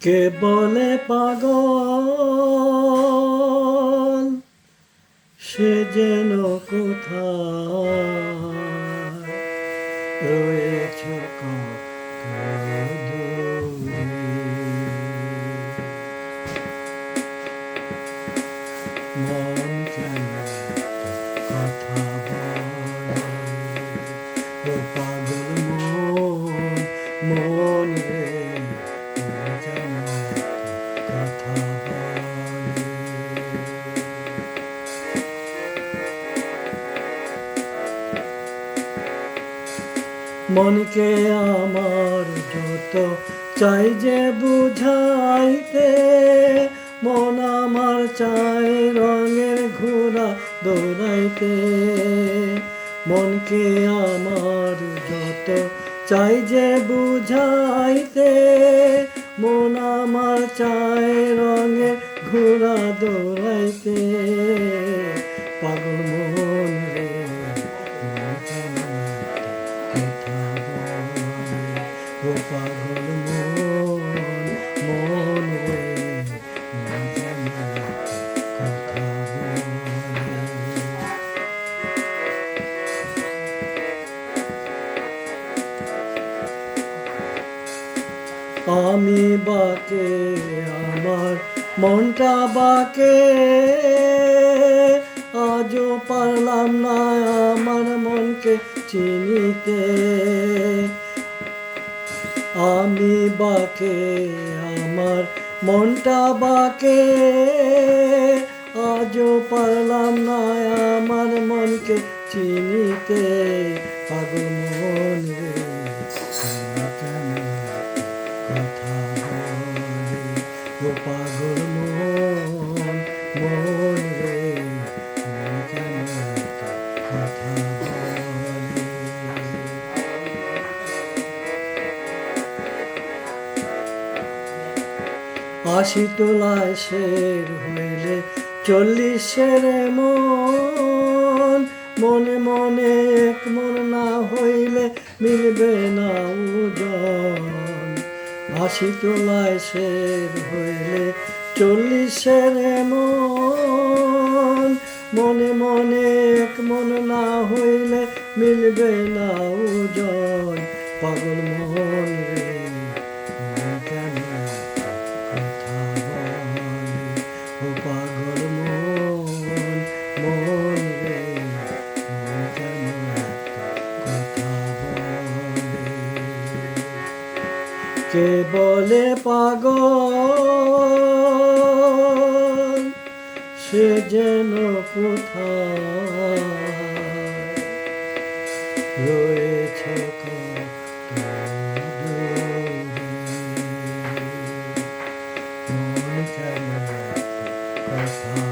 কে বলে পাগল সে যেন কোথায় রয়েছ কত দূরে। মন কেন কথা বলে ও পাগল মন, মন রে মন কেন কথা বলে। মনকে আমার যত চাই যে বুঝাইতে, মন আমার চাই রঙের ঘোড়া দৌড়াইতে। মনকে আমার যত চাই যে বুঝাইতে, মন আমার চাই রঙের ঘোড়া দৌড়াইতে। পাগল মন রে মন কেন কথা বলে ও পাগল মন, মন রে মন কেন কথা বলে। আমি বাকে আমার মনটা বাকে, আজও পারলাম না আমার মনকে চিনিতে। আমি বাকে আমার মনটা বাকে, আজও পারলাম না আমার মনকে চিনিতে। পাগল মন রে মন কেন কথা বলে ও পাগল মন, মন রে মন কেন কথা বলে। আশি তোলায় শের হইলে 40 মন, মনে মনে এক মন না হইলে মিলবে না ওজন। 80 তোলায় শের হইলে 40 মন, মনে মনে এক মন না হইলে মিলবে না ওজন। পাগল মন রে মন কেন কথা বলে ও পাগল মন, মন রে মন কেন কথা বলে। কে বলে পাগল সে যেন কোথায় রয়েছ কত দূরে। মন কেন কথা